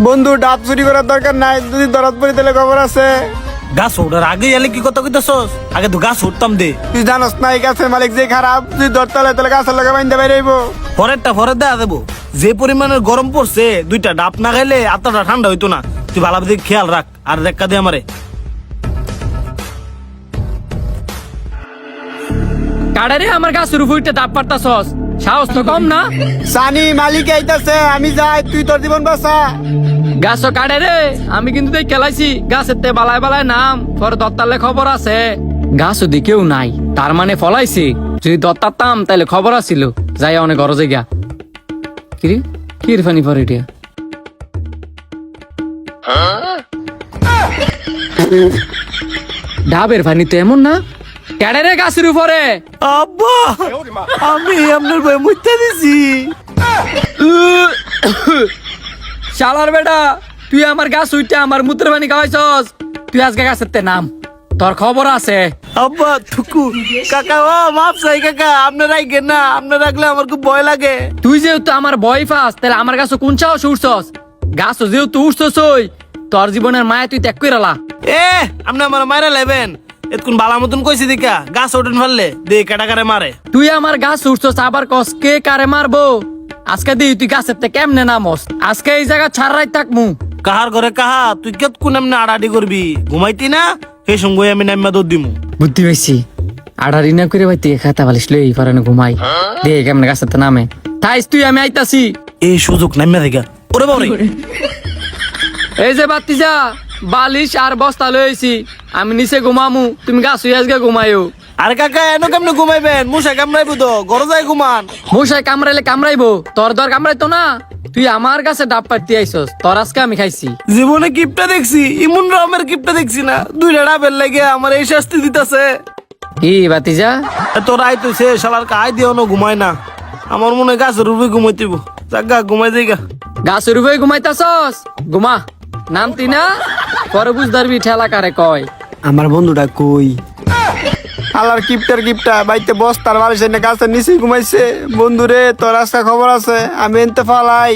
বন্ধু ডাব চুরি করার দরকার নাই, যদি দরদ পড়ি তাহলে খবর আছে। গাছ ওঠার আগে এলে কি কথা কইতেছস? আগে তো গাছ উঠতাম দে। তুই জানোস না এই গাছের মালিক যে খারাপ, তুই ধরতে তাহলে গাছের লগে বাইন্দা বেরোইব। পরে দেয়া দেবো। যে পরিমাণের গরম পড়ছে, দুইটা ডাব না খাইলে আত্মাটা ঠান্ডা হইতো না। তুই ভালো দিকে খেয়াল রাখ আর দেখা দে আমারে। কাড়ারে আমার গাছের উপরে ডাব পারতাছস, সাহস তো কম না। সানি মালিক আইতাছে, আমি যাই, তুই তোর জীবন বাঁচা। গাছ কাটে রে, আমি কিন্তু দেখ খেলাইছি গাছের তে বালায় বালায় নাম, পরে দত্তালে খবর আছে। গাছ যদি কেউ নাই তার মানে ফলাইছি, যদি দত্তারতাম তাহলে খবর আছিল। যাই অনেক গরজে গিয়া কিরে কি ফানি পরে এটা ডাবের ফানি তো এমন না। কেডে রে গাছের উপরে? আব্বা, আমি আপনার বই মুইতে দিছি। শালার বেটা, তুই আমার গাছ উইটা আমার মূত্রের পানি খাওয়াইছস। তুই আজকে গাছের তে নাম, তোর খবর আছে। আব্বা থুকু কাকা, ও মাপ চাই কাকা, আপনি রাখবেন না। আপনি রাখলে আমার খুব ভয় লাগে। তুই যেহেতু আমার বয় ফাস, তাহলে আমার গাছ কোন চাও উঠছস? গাছ যেহেতু উঠছস, ওই তোর জীবনের মায়া তুই ত্যাগ কইরালা। আপনি আমার মারা লাইবেন? এতক্ষণ বালা মতন কইছি দেখা গাছ ওঠেন ফেললে দে কাটা কারে মারে। তুই আমার গাছ উঠছস, আবার কস কে কারে মারবো? আজকে দি তুই গাছের তে কেমনে নামস? আজকে এই জায়গা ছাড়াই থাকমু। কাহার ঘরে কাহা? তুই কেতক্ষণ এমনি আড়াআড়ি করবি? ঘুমাইতি না? সেই সঙ্গে আমি নাম্মা দৌড় দিমু। বুদ্ধি পেয়েছি, আড়ারি না করে ভাই তুই খাতা বালিশ লই পারে না ঘুমাই। দে কেমনে গাছের তে নামে থাইস তুই, আমি আইতাছি। এই সুযোগ নাম্মা দেখা ওরে বাবারে। এই যে বাতিজা, বালিশ আর বস্তা লইছি, আমি নিচে ঘুমামু, তুমি গাছ হয়ে আজকে ঘুমাইও। আরে কাকা এনো কেমনে ঘুমাইবেন? মশা কামড়াইবো তো, ঘরে যাই ঘুমান। মশাই কামড়াইলে কামড়াইবো, তোর দর কামড়াইতো না। তুই আমার কাছে ডাব পাতি আইছস, তোর আজকে আমি খাইছি। জীবনে কিপটা দেখছি, ইমন রকমের কিপটা দেখছি না। দুইটা ডাবের লাগে আমার এই শাস্তি দিতেছে। কি বাতিজা? তোর আইতেছে শালার কাই দিও না, ঘুমায় না। আমার মনে হয় গাছের রূপে ঘুমাইতেব। জাগা ঘুমাই যাইগা। গাছের উপরে ঘুমাইতাছস, ঘুমা। নামতি না, পরে বুঝ ধরবি ঠেলা কারে কয়। আমার বন্ধুটা কই? আল্লাহর কিপটা বাইতে বস্তার বালিশ এনে গাছের নিচে ঘুমাইছে। বন্ধুরে তোর আজকে খবর আছে, আমি এনতে ফালাই।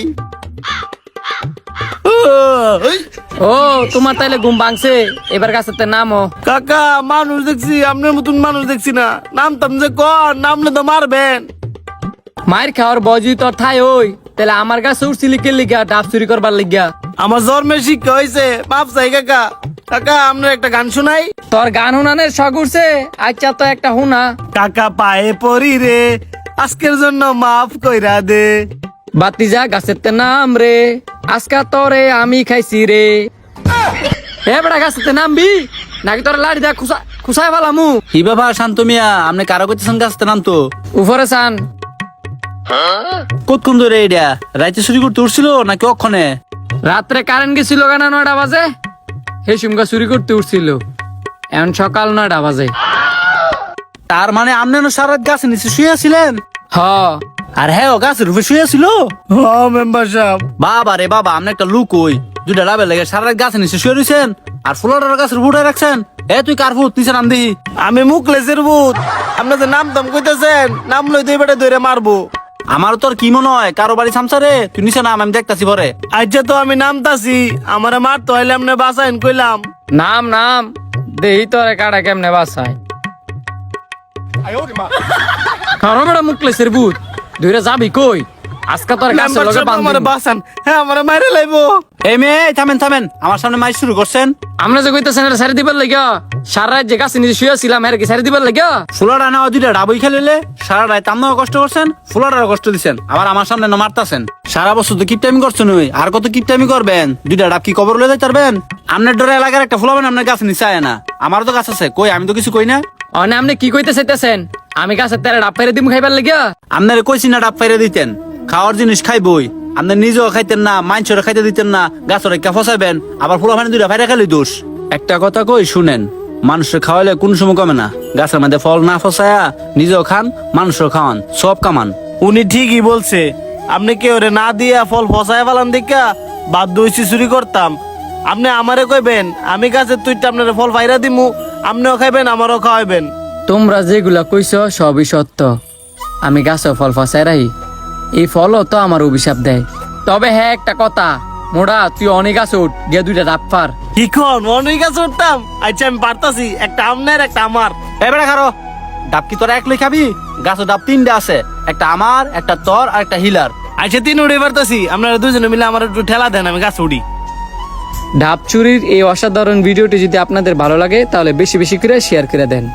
ও তোমার তাইলে ঘুম ভাঙছে, এবার গাছের তে নামো। কাকা মানুষ দেখছি, আপনার মতন মানুষ দেখছি না। নামতাম যে কর, নামলে তো মারবেন। মায়ের খাওয়ার বজি তোর ঠাই ওই, তাহলে আমার গাছে উঠছিলি কে লিগা? ডাব চুরি করবার লিগা? আমার জন্মের শিক্ষা হয়েছে, মাপ চাই কাকা। কাকা আপনার একটা গান শোনাই। তোর গান হুনানের শখ উঠছে, আচ্ছা তো একটা হুনা। কাকা পায়ে পড়ি রে, আজকের জন্য মাফ কইরা দে। বাতিজা গাছের তে নাম রে, আজকা তোরে আমি খাইছি রে। হে বেড়া গাছের তে নামবি নাকি তোর লাড়ি দা খুসাই ফেলামু? কি ব্যাপার শান্ত মিয়া, আপনি কারো করতেছেন গাছতে নাম তো? উপরে চান কতক্ষণ ধরে এটা রাইতে চুরি করতে উঠছিল নাকি অক্ষণে? রাত্রে কারেন্ট গেছিল কেন 9টা বাজে, হে সুমকা চুরি করতে উঠছিল। এখন সকাল 9টা বাজে। তার মানে আপনি সারা রাত গাছের নিচে শুয়েছিলেন? হ, আর হ্যাঁ, ও গাছের রূপে শুয়েছিল? মেম্বার সাহেব, বাবা রে বাবা, আপনি একটা লুক ওই দুইটা ডাবের লেগে সারা রাত গাছের নিচে শুয়ে রয়েছেন আর ফুলাটার গাছের বুটে রাখছেন। তুই কার ফুট নিচে নাম দিই? আমি মুখলেসের ভূত। আপনি যে নামতাম কইতেছেন, নাম লই দুই বেটা ধরে মারবো। আমার তোর কি মনে হয় কারো বাড়ি সামসারে? তুই নিচে নাম, আমি দেখতাছি পরে। আচ্ছা তো আমি নামতাছি, আমারে মারতে হইলে আপনি বাঁচাইন কইলাম। নাম নাম দেহি তোরে কাটা কেমনে বাসায়। কারো বেড়া মুখলেসের ভূত ধরে যাবি কই? আজকে তোর গাছের মেম্বার লগে সাহেব আমারে বান্ধব। বাঁচান, হ্যাঁ আমারে মাইরে লাইবো। এই মেয়ে থামেন, আমার সামনে মাইক শুরু করছেন। আমরা যে কইতেছেন এটা সারি দিবার লাগিয়া, সারা রাত যে গাছে নিচে শুয়েছিলাম এর কি সারি দিবার লাগিয়া? ফুলাটা না দুইটা ডাবই খেলিলে সারা রাত আপনারও কষ্ট করছেন, ফুলাটারও কষ্ট দিচ্ছেন, আবার আমার সামনে না মারতাছেন। সারা বছর তো কিপটামি করছেন, ওই আর কত কিপটামি করবেন? দুইটা ডাব কি কবর লয়ে যাইতে পারবেন? আপনার ডরে এলাকার একটা ফুলাবেন, আপনার গাছ নিচে আয় না। আমারও তো গাছ আছে, কই আমি তো কিছু কই না। অনে আপনি কি কইতে চাইতেছেন? আমি গাছের তেরে ডাব পেরে দিম খাইবার লাগিয়া? আপনার কইছি না ডাব পাইরে দিতেন, খাওয়ার জিনিস খাইবই। আপনি নিজেও খাইতেন না, মাইনছরে খাইতে দিতেন না, গাছের একটা ফসাইবেন, আবার ফুলা ফানি দুইটা ফাইরা খালি দোষ। একটা কথা কই শুনেন, মানুষের খাওয়াইলে কোন সময় কমে না। গাছের মধ্যে ফল না ফসায়া নিজেও খান, মানুষের খাওয়ান, সব কামান। উনি ঠিকই বলছে। আপনি কেউ রে না দিয়া ফল ফসায় ফেলান দেখা বাধ্য হইছি চুরি করতাম। আপনি আমারে কইবেন, আমি গাছের তুইটা আপনার ফল ফাইরা দিমু, আপনিও খাইবেন আমারও খাওয়াইবেন। তোমরা যেগুলা কইছ সবই সত্য। আমি গাছে ফল ফসাই রাহি, এই ফলও তো আমার অভিশাপ দেয়। তবে হ্যাঁ একটা কথা, মোড়া তুই অনেক গাছ উঠ গিয়ে দুইটা ডাব পার। কি কোন অনেক কাছে উঠতাম? আচ্ছা আমি পারতাছি, একটা আমনের একটা আমার। এবারে খারো, ডাব কি তোরা একলাই খাবি? গাছও ডাব 3টা আছে, একটা আমার, একটা তোর আর একটা হিলার। আচ্ছা 3 উঠে পারতাছি, আপনারা দুজনে মিলে আমার একটু ঠেলা দেন, আমি গাছ উঠি। ডাব চুরির এই অসাধারণ ভিডিওটি যদি আপনাদের ভালো লাগে তাহলে বেশি বেশি করে শেয়ার করে দেন।